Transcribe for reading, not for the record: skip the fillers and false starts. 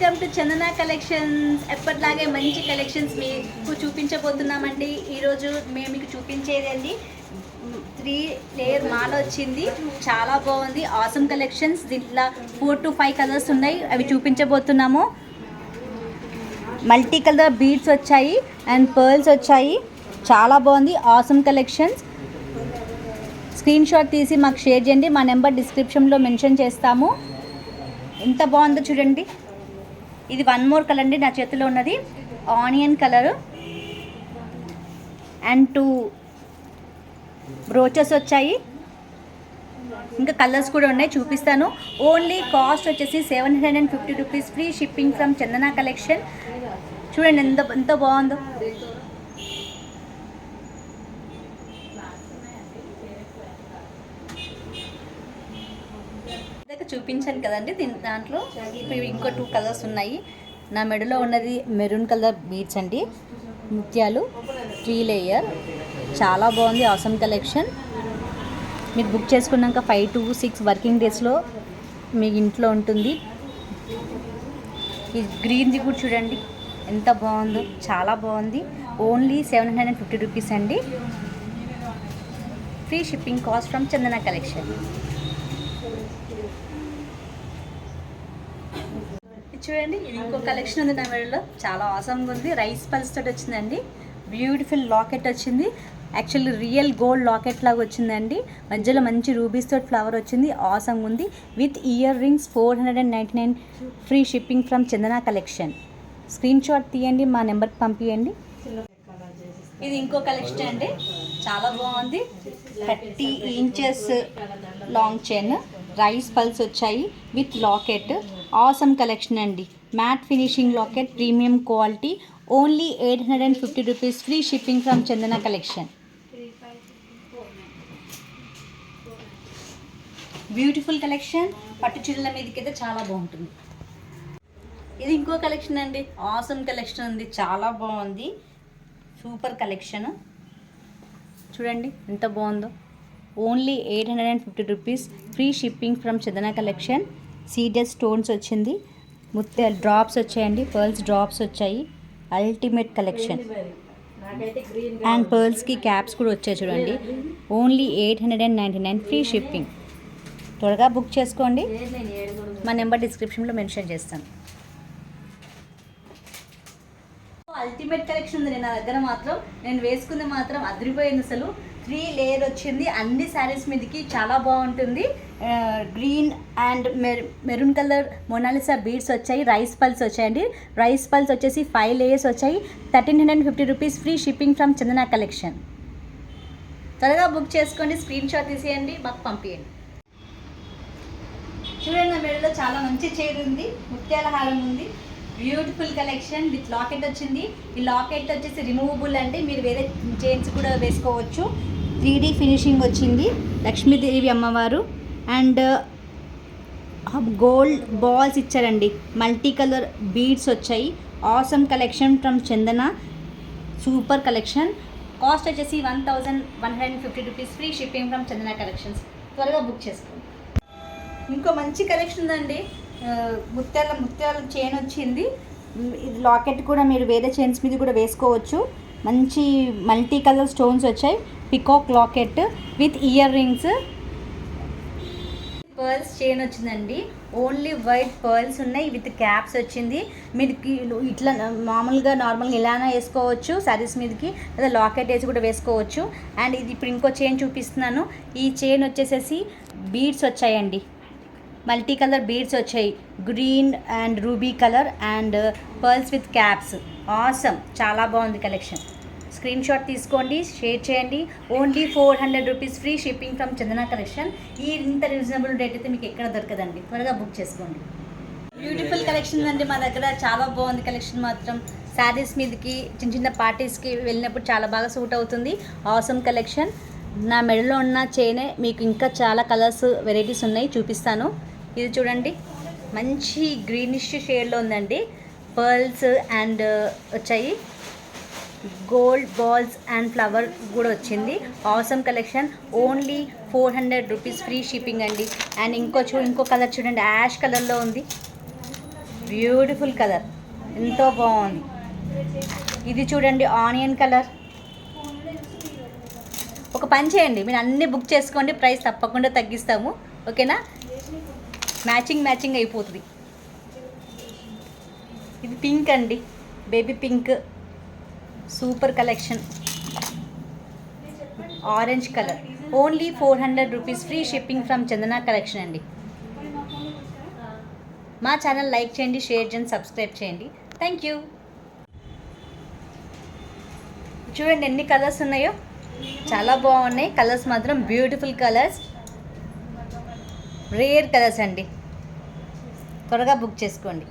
Welcome to Chandana collections. ఎప్పటిలాగే మంచి collections మీకు చూపించబోతున్నామండి. ఈరోజు మేము మీకు చూపించేదండి 3 లేయర్ మాల వచ్చింది. చాలా బాగుంది, ఆసమ్ కలెక్షన్స్. దీంట్లో 4 to 5 కలర్స్ ఉన్నాయి, అవి చూపించబోతున్నాము. మల్టీ కలర్ బీడ్స్ వచ్చాయి అండ్ పర్ల్స్ వచ్చాయి. చాలా బాగుంది, ఆసమ్ కలెక్షన్స్. స్క్రీన్ షాట్ తీసి మాకు షేర్ చేయండి, మా నెంబర్ డిస్క్రిప్షన్లో మెన్షన్ చేస్తాము. ఎంత బాగుందో చూడండి. ఇది 1 more కలర్ అండి, నా చేతిలో ఉన్నది ఆనియన్ కలర్. అండ్ 2 బ్రోచెస్ వచ్చాయి, ఇంకా కలర్స్ కూడా ఉన్నాయి, చూపిస్తాను. ఓన్లీ కాస్ట్ వచ్చేసి 750 rupees, free shipping from Chandana collection. చూడండి ఎంత బాగుందో. చూపించాను కదండి, దాంట్లో ఇప్పుడు ఇంకో 2 కలర్స్ ఉన్నాయి. నా మెడలో ఉన్నది మెరూన్ కలర్ బీడ్స్ అండి, ముత్యాలు 3 లేయర్. చాలా బాగుంది, ఆసమ్ కలెక్షన్. మీరు బుక్ చేసుకున్నాక 5 to 6 వర్కింగ్ డేస్లో మీ ఇంట్లో ఉంటుంది. ఈ గ్రీన్ది కూడా చూడండి ఎంత బాగుందో, చాలా బాగుంది. ఓన్లీ 750 రూపీస్ అండి, free shipping cost from Chandana collection. చూడండి, ఇది ఇంకో కలెక్షన్ ఉంది నా మెడలో, చాలా ఆసమ్గా ఉంది. రైస్ పల్స్ తోటి వచ్చిందండి, బ్యూటిఫుల్ లాకెట్ వచ్చింది. యాక్చువల్లీ రియల్ గోల్డ్ లాకెట్ లాగా వచ్చిందండి. మధ్యలో మంచి రూబీస్ తోటి ఫ్లవర్ వచ్చింది, ఆసమ్గా ఉంది. With ear rings 499, free shipping from Chandana collection. Screen shot తీయండి, మా నెంబర్కి పంపించండి. ఇది ఇంకో కలెక్షన్ అండి, చాలా బాగుంది. 30 inches long chain, rice pearls వచ్చాయి విత్ లాకెట్. ఆసమ్ కలెక్షన్ అండి, matte finishing locket, premium quality. Only 850 rupees, free shipping from Chandana collection. Beautiful collection, పట్టు చీరల మీదకైతే చాలా బాగుంటుంది. ఇది ఇంకో కలెక్షన్ అండి, ఆసమ్ కలెక్షన్ ఉంది, చాలా బాగుంది. సూపర్ కలెక్షన్, చూడండి ఎంత బాగుందో. Only 850 rupees, free shipping from Chandana collection. Seeded stones వచ్చింది, ముత్యాలు డ్రాప్స్ వచ్చాయండి, పర్ల్స్ డ్రాప్స్ వచ్చాయి. Ultimate collection. అండ్ పర్ల్స్కి క్యాప్స్ కూడా వచ్చాయి చూడండి. Only 899, free shipping. త్వరగా బుక్ చేసుకోండి, మా నెంబర్ డిస్క్రిప్షన్లో మెన్షన్ చేస్తాను. అల్టిమేట్ కలెక్షన్ ఉంది నా దగ్గర మాత్రం, నేను వేసుకుంది మాత్రం అదిరిపోయింది అసలు. 3 లేయర్ వచ్చింది, అన్ని శారీస్ మీదకి చాలా బాగుంటుంది. Green and maroon colour Mona Lisa beads వచ్చాయి, రైస్ పల్స్ వచ్చాయండి. రైస్ పల్స్ వచ్చేసి 5 లేయర్స్ వచ్చాయి. 1350 rupees, free shipping from Chandana collection. త్వరగా బుక్ చేసుకోండి, స్క్రీన్ షాట్ తీసేయండి, మాకు పంపించండి. చూడండి, నా మెడలో చాలా మంచి చైర్ ఉంది, ముత్యాల హారం ఉంది. బ్యూటిఫుల్ కలెక్షన్ విత్ లాకెట్ వచ్చింది. ఈ లాకెట్ వచ్చేసి రిమూవబుల్ అండి, మీరు వేరే చైన్స్ కూడా వేసుకోవచ్చు. 3D ఫినిషింగ్ వచ్చింది, లక్ష్మీదేవి అమ్మవారు. అండ్ గోల్డ్ బాల్స్ ఇచ్చారండి, మల్టీ కలర్ బీడ్స్ వచ్చాయి. Awesome collection from Chandana, super collection. Cost వచ్చేసి 1150 rupees, free shipping from Chandana collections. త్వరగా బుక్ చేసుకోండి. ఇంకో మంచి కలెక్షన్ ఉందండి, ముత్యాల చైన్ వచ్చింది. ఇది లాకెట్ కూడా మీరు వేరే చైన్స్ మీద కూడా వేసుకోవచ్చు. మంచి మల్టీ కలర్ స్టోన్స్ వచ్చాయి, peacock locket with ear rings. Pearls chain వచ్చిందండి, ఓన్లీ వైట్ పర్ల్స్ ఉన్నాయి విత్ క్యాప్స్ వచ్చింది. మీరు ఇట్లా మామూలుగా నార్మల్గా ఇలానే వేసుకోవచ్చు శారీస్ మీదకి, లేదా లాకెట్ వేసి కూడా వేసుకోవచ్చు. అండ్ ఇది ఇప్పుడు ఇంకో చైన్ చూపిస్తున్నాను. ఈ చైన్ వచ్చేసేసి బీడ్స్ వచ్చాయండి, మల్టీ కలర్ బీడ్స్ వచ్చాయి, green and ruby colour and pearls with caps. Awesome, చాలా బాగుంది కలెక్షన్. స్క్రీన్ షాట్ తీసుకోండి, షేర్ చేయండి. Only 400 rupees, free shipping from Chandana collection. ఈ ఇంత రీజనబుల్ రేట్ అయితే మీకు ఎక్కడ దొరకదండి, త్వరగా బుక్ చేసుకోండి. బ్యూటిఫుల్ కలెక్షన్ అండి మా దగ్గర, చాలా బాగుంది కలెక్షన్ మాత్రం. శారీస్ మీదకి చిన్న చిన్న పార్టీస్కి వెళ్ళినప్పుడు చాలా బాగా సూట్ అవుతుంది. Awesome collection. నా మెడలో ఉన్న చైనే మీకు ఇంకా చాలా కలర్స్ వెరైటీస్ ఉన్నాయి, చూపిస్తాను. ఇది చూడండి, మంచి గ్రీనిష్ షేడ్లో ఉందండి. పర్ల్స్ అండ్ వచ్చాయి, గోల్డ్ బాల్స్ అండ్ ఫ్లవర్ కూడా వచ్చింది. Awesome collection. Only 400 rupees, free shipping అండి. అండ్ ఇంకో కలర్ చూడండి, యాష్ కలర్లో ఉంది. బ్యూటిఫుల్ కలర్, ఎంతో బాగుంది. ఇది చూడండి ఆనియన్ కలర్. ఒక పని చేయండి, మీరు అన్నీ బుక్ చేసుకోండి, ప్రైస్ తప్పకుండా తగ్గిస్తాము, ఓకేనా? మ్యాచింగ్ అయిపోతుంది. ఇది పింక్ అండి, baby pink, super collection. Orange colour, only 400 rupees, free shipping from Chandana collection అండి. మా ఛానల్ లైక్ చేయండి, షేర్ చేయండి, సబ్స్క్రైబ్ చేయండి. Thank you. చూడండి ఎన్ని కలర్స్ ఉన్నాయో, చాలా బాగున్నాయి కలర్స్, మాత్రం బ్యూటిఫుల్ కలర్స్, రేర్ కలర్స్ అండి. త్వరగా బుక్ చేసుకోండి.